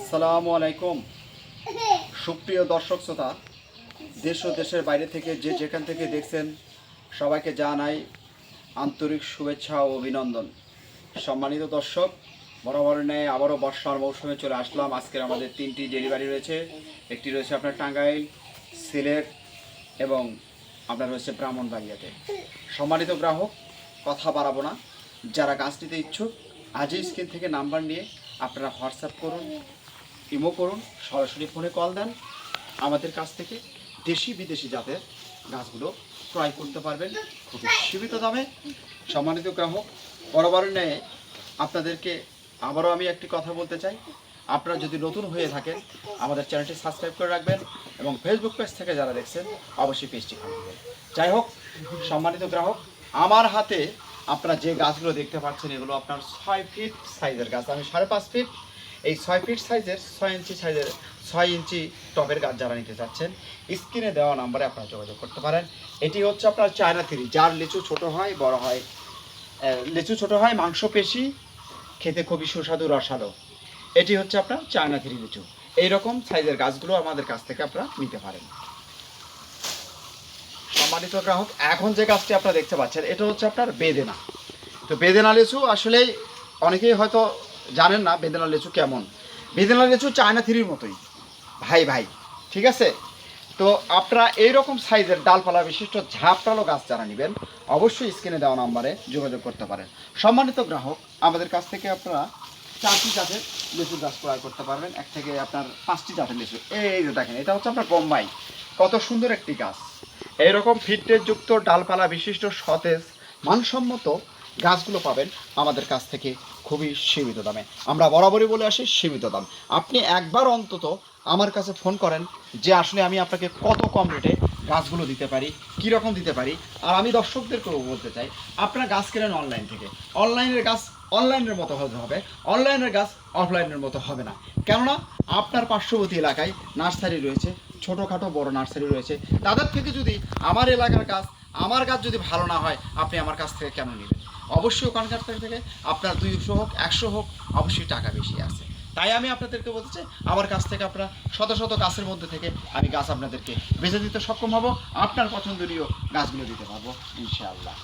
আসসালামু আলাইকুম সুপ্রিয় দর্শক শ্রোতা, দেশ ও দেশের বাইরে থেকে যে যেখান থেকে দেখছেন সবাইকে জানাই আন্তরিক শুভেচ্ছা ও অভিনন্দন। সম্মানিত দর্শক, বরাবরের ন্যায় আবারও বর্ষার মৌসুমে চলে আসলাম। আজকের আমাদের 3টি ডেলিভারি রয়েছে। একটি রয়েছে আপনার টাঙ্গাইল, সিলেট এবং আপনার রয়েছে ব্রাহ্মণবাড়িয়াতে। সম্মানিত গ্রাহক, কথা বাড়াবো না, যারা গাছ নিতে ইচ্ছুক আজই স্ক্রিন থেকে নাম্বার নিয়ে আপনারা হোয়াটসঅ্যাপ করুন, ইমো করুন, সরাসরি ফোনে কল দেন। আমাদের কাছ থেকে দেশি বিদেশি জাতের গাছগুলো ক্রয় করতে পারবেন খুবই সীমিত দামে। সম্মানিত গ্রাহক, বরাবরের ন্যায় আপনাদেরকে আবারও আমি একটি কথা বলতে চাই, আপনারা যদি নতুন হয়ে থাকেন আমাদের চ্যানেলটি সাবস্ক্রাইব করে রাখবেন এবং ফেসবুক পেজ থেকে যারা দেখছেন অবশ্যই পেজটি ফলো করবেন। যাই হোক, সম্মানিত গ্রাহক, আমার হাতে আপনারা যে গাছগুলো দেখতে পাচ্ছেন এগুলো আপনার 6 ফিট সাইজের গাছ। আমি 5.5 ফিট, এই 6 ফিট সাইজের 6 ইঞ্চি সাইজের 6 ইঞ্চি টবের গাছ যারা নিতে চাচ্ছেন স্ক্রিনে দেওয়া নাম্বারে আপনারা যোগাযোগ করতে পারেন। এটি হচ্ছে আপনার চায়না থ্রি, যার লিচু ছোট হয়, বড় হয়, লিচু ছোট হয়, মাংস পেশি, খেতে খুবই সুস্বাদু রসালো। এটি হচ্ছে আপনার চায়না থ্রি লিচু। এইরকম সাইজের গাছগুলো আমাদের কাছ থেকে আপনারা নিতে পারেন। সম্মানিত গ্রাহক, এখন যে গাছটি আপনারা দেখতে পাচ্ছেন এটা হচ্ছে আপনার বেদেনা। তো বেদেনা লিচু আসলেই অনেকেই হয়তো জানেন না বেদেনা লিচু কেমন। বেদেনা লিচু চায়না থ্রির মতোই, ভাই ভাই, ঠিক আছে। তো আপনারা এইরকম সাইজের ডালপালা বিশিষ্ট ঝাপটালো গাছ যারা নেবেন অবশ্যই স্ক্রিনে দেওয়া নাম্বারে যোগাযোগ করতে পারেন। সম্মানিত গ্রাহক, আমাদের কাছ থেকে আপনারা 4টি জাতের লিচুর গাছ ক্রয় করতে পারবেন, এক থেকে আপনার 5টি জাতের লিচু। এই যে দেখেন, এটা হচ্ছে আপনার বোম্বাই, কত সুন্দর একটি গাছ। এইরকম ফিটনেস যুক্ত ডালপালা বিশিষ্ট সতেজ মানসম্মত গাছগুলো পাবেন আমাদের কাছ থেকে খুবই সীমিত দামে। আমরা বরাবরই বলে আসি সীমিত দাম। আপনি একবার অন্তত আমার কাছে ফোন করেন যে আসলে আমি আপনাকে কত কম রেটে গাছগুলো দিতে পারি, কীরকম দিতে পারি। আর আমি দর্শকদেরকেও বলতে চাই, আপনারা গাছ কেনেন অনলাইন থেকে, অনলাইনের গাছ অনলাইনের মতো হতে হবে, অনলাইনের গাছ অফলাইনের মতো হবে না। কেননা আপনার পার্শ্ববর্তী এলাকায় নার্সারি রয়েছে, ছোটোখাটো বড় নার্সারি রয়েছে, তাদের থেকে যদি আমার এলাকার গাছ, আমার গাছ যদি ভালো না হয় আপনি আমার কাছ থেকে কেন নেবেন? অবশ্যই ওখানকার থেকে আপনার 200 হোক 100 হোক অবশ্যই টাকা বেশি আছে। তাই আমি আপনাদেরকে বলতে চাই, আমার কাছ থেকে আপনারা শত শত গাছের মধ্যে থেকে আমি গাছ আপনাদেরকে বেছে দিতে সক্ষম হব, আপনার পছন্দনীয় গাছগুলো দিতে পারবো ইনশাআল্লাহ।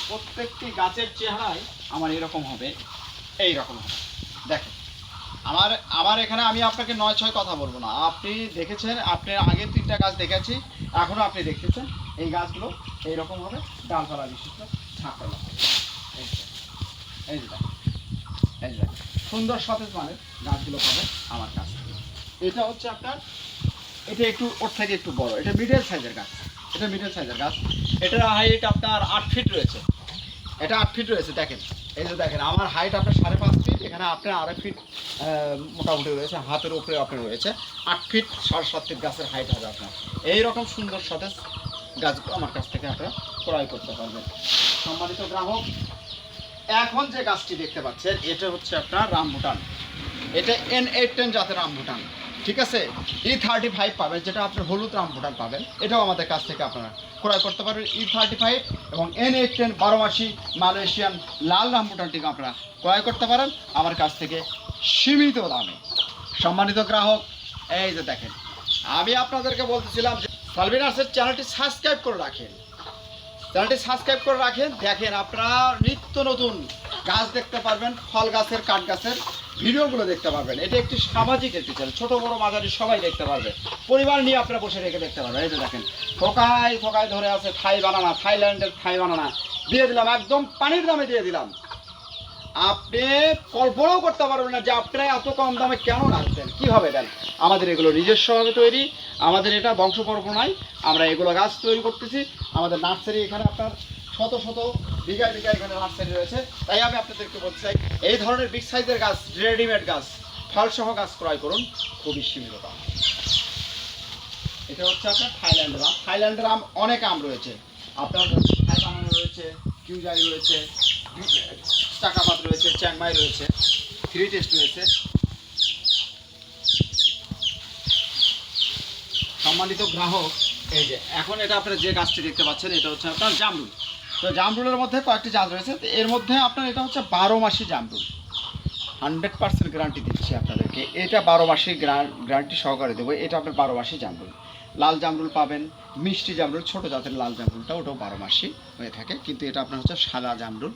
প্রত্যেকটি গাছের চেহারায় আমার এরকম হবে, এইরকম হবে। দেখেন, আমার এখানে আমি আপনাকে 9-6 কথা বলবো না। আপনি দেখেছেন, আপনি আগের 3টা গাছ দেখেছি, এখনও আপনি দেখতেছেন এই গাছগুলো এইরকম হবে, ডালপালা বিশিষ্ট ঝাঁকড়া। এই যে এই যে সুন্দর সতেজ মানের গাছগুলো পাবেন আমার কাছ থেকে। এটা হচ্ছে আপনার, এটা একটু ওর থেকে একটু বড়, এটা মিডল সাইজের গাছ, এটা মিডল সাইজের গাছ। এটার হাইট আপনার 8 ফিট রয়েছে, এটা 8 ফিট রয়েছে। দেখেন, এই যে দেখেন, আমার হাইট আপনার 5.5 ফিট, এখানে আপনার 2.5 ফিট মোটামুটি রয়েছে, হাতের উপরে আপনার রয়েছে 8 ফিট, 7.5 ফিট গাছের হাইট হবে আপনার। এইরকম সুন্দর সতেজ গাছগুলো আমার কাছ থেকে আপনারা ক্রয় করতে পারবেন। সম্মানিত গ্রাহক, এখন যে গাছটি দেখতে পাচ্ছেন এটা হচ্ছে আপনার রামবুটান, এটা N810 জাতের রামবুটান, ঠিক আছে। E35 পাবেন, যেটা আপনার হলুদ রামবুটান পাবেন, এটাও আমাদের কাছ থেকে আপনারা ক্রয় করতে পারবেন। E35 এবং N810 12 মাসি মালয়েশিয়ান লাল রামবুটানটিকে আপনারা ক্রয় করতে পারেন আমার কাছ থেকে সীমিত দামে। সম্মানিত গ্রাহক, এই যে দেখেন, আমি আপনাদেরকে বলতেছিলাম যে সালভিনাসের চ্যানেলটি সাবস্ক্রাইব করে রাখেন, চ্যানেলটি সাবস্ক্রাইব করে রাখেন। দেখেন, আপনারা নিত্য নতুন গাছ দেখতে পারবেন, ফল গাছের, কাঠ গাছের ভিডিওগুলো দেখতে পারবেন। এটা একটি সামাজিক একটি চ্যানেল, ছোটো বড়ো মাঝারি সবাই দেখতে পারবে, পরিবার নিয়ে আপনারা বসে রেখে দেখতে পারবেন। এই যে দেখেন, ফোকায় ফোকায় ধরে আছে থাই বানানা, থাইল্যান্ডের থাই বানানা দিয়ে দিলাম, একদম পানির দামে দিয়ে দিলাম। আপনি কল্পনাও করতে পারবেন না যে আপনারা এত কম দামে কেন রাখবেন, কীভাবে দেন। আমাদের এগুলো নিজস্বভাবে তৈরি, আমাদের এটা বংশ পরম্পরায় আমরা এগুলো গাছ তৈরি করতেছি। আমাদের নার্সারি এখানে আপনার শত শত বিঘায় বিঘায় এখানে নার্সারি রয়েছে। তাই আমি আপনাদেরকে বলতে চাই, এই ধরনের বিগ সাইজের গাছ, রেডিমেড গাছ, ফলসহ গাছ ক্রয় করুন খুবই সীমিত দাম। এটা হচ্ছে আপনার থাইল্যান্ডের আম। থাইল্যান্ডের আম অনেক আম রয়েছে, আপনার থাই বানানো রয়েছে, কিউজাই রয়েছে, চাকাপাত রয়েছে, চ্যাংমাই রয়েছে, 3 টেস্ট রয়েছে। সম্মানিত গ্রাহক, এই যে এখন এটা আপনারা যে গাছটি দেখতে পাচ্ছেন এটা হচ্ছে আপনার জামরুল। তো জামরুলের মধ্যে কয়েকটি জাত রয়েছে, এর মধ্যে আপনার এটা হচ্ছে 12 মাসি জামরুল। 100% গ্যারান্টি দিচ্ছি আপনাদেরকে। এটা 12 মাসের গ্যারান্টি সহকারে দেবো। এটা আপনার 12 মাসি জামরুল, লাল জামরুল পাবেন, মিষ্টি জামরুল, ছোটো জাতের লাল জামরুলটা ওটাও 12 মাসি হয়ে থাকে, কিন্তু এটা আপনার হচ্ছে সাদা জামরুল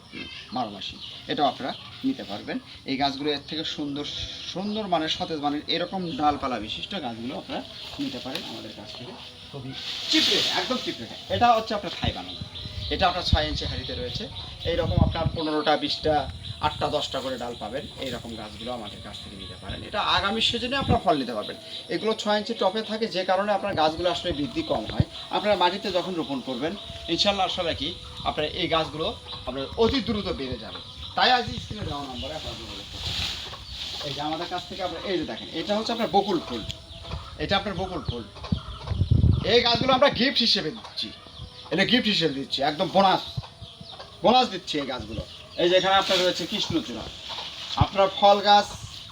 12 মাসি, এটাও আপনারা নিতে পারবেন। এই গাছগুলো এর থেকে সুন্দর সুন্দর মানের সতেজ মানের এরকম ডালপালা বিশিষ্ট গাছগুলো আপনারা নিতে পারেন আমাদের কাছ থেকে, খুবই চিপ রেটে, একদম চিপ রেটে। এটা হচ্ছে আপনার থাই বানানো, এটা আপনার 6 ইঞ্চি হাঁড়িতে রয়েছে। এইরকম আপনার 15টা 20টা 8টা 10টা করে ডাল পাবেন। এইরকম গাছগুলো আমাদের কাছ থেকে নিতে পারেন। এটা আগামী সিজনে আপনার ফল নিতে পারবেন। এগুলো 6 ইঞ্চি টপে থাকে, যে কারণে আপনার গাছগুলো আসলে বৃদ্ধি কম হয়। আপনারা মাটিতে যখন রোপণ করবেন ইনশাল্লাহ আসলে কি আপনার এই গাছগুলো আপনার অতি দ্রুত বেড়ে যাবে। তাই আজ স্ক্রিনে দেওয়া নম্বরে আপনার এই যে আমাদের কাছ থেকে আপনার এই যে দেখেন, এটা হচ্ছে আপনার বকুল ফুল, এটা আপনার বকুল ফুল। এই গাছগুলো আমরা গিফট হিসেবে দিচ্ছি, এটা গিফট হিসেবে দিচ্ছি, একদম বোনাস বোনাস দিচ্ছি এই গাছগুলো। এই যে এখানে আপনার রয়েছে কৃষ্ণচূড়া, আপনার ফল গাছ,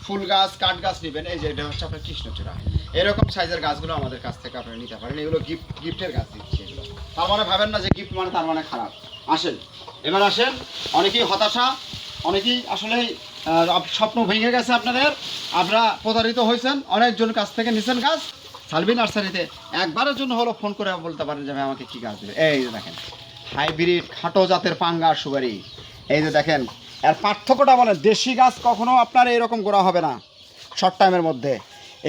ফুল গাছ, কাঠ গাছ নেবেন, এই যে এটা হচ্ছে আপনার কৃষ্ণচূড়া। এরকম সাইজের গাছগুলো আমাদের কাছ থেকে আপনারা নিতে পারেন। এগুলো গিফটের গাছ দিচ্ছি এগুলো। তার মানে ভাবেন না যে গিফট মানে তার মানে খারাপ। আসেন, এবার আসেন। অনেকেই হতাশা, অনেকেই আসলে স্বপ্ন ভেঙে গেছে আপনাদের, আপনারা প্রতারিত হয়েছেন, অনেকজন কাছ থেকে নিছেন গাছ। সালভি নার্সারিতে একবারের জন্য হলো ফোন করে বলতে পারেন যে ভাই আমাকে কী গাছ দেবে। এই যে দেখেন হাইব্রিড খাটো জাতের পাঙ্গাস সুপারি, এই যে দেখেন এর পার্থক্যটা বলেন। দেশি গাছ কখনো আপনার এইরকম গোড়া হবে না শর্ট টাইমের মধ্যে।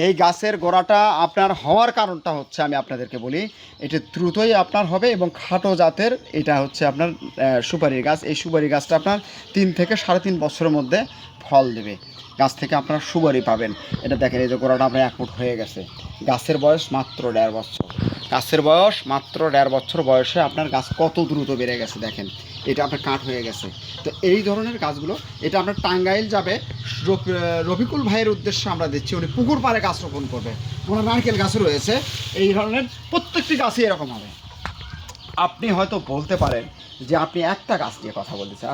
এই গাছের গোড়াটা আপনার হওয়ার কারণটা হচ্ছে আমি আপনাদেরকে বলি, এটা দ্রুতই আপনার হবে এবং খাটো জাতের এটা হচ্ছে আপনার সুপারির গাছ। এই সুপারি গাছটা আপনার 3 থেকে 3.5 বছরের মধ্যে ফল দেবে, গাছ থেকে আপনারা সুপারি পাবেন। এটা দেখেন এই যে গোড়াটা আপনার 1 ফুট হয়ে গেছে। গাছের বয়স মাত্র 1.5 বছর, গাছের বয়স মাত্র 1.5 বছর বয়সে আপনার গাছ কত দ্রুত বেড়ে গেছে দেখেন। এটা আপনার কাঠ হয়ে গেছে। তো এই ধরনের গাছগুলো, এটা আপনার টাঙ্গাইল যাবে, রফিকুল ভাইয়ের উদ্দেশ্যে আমরা দিচ্ছি। উনি পুকুর পাড়ে গাছ রোপণ করবে, ওনার নারকেল গাছও রয়েছে। এই ধরনের প্রত্যেকটি গাছই এরকম হবে। আপনি হয়তো বলতে পারেন যে আপনি একটা গাছ নিয়ে কথা বলতেছেন,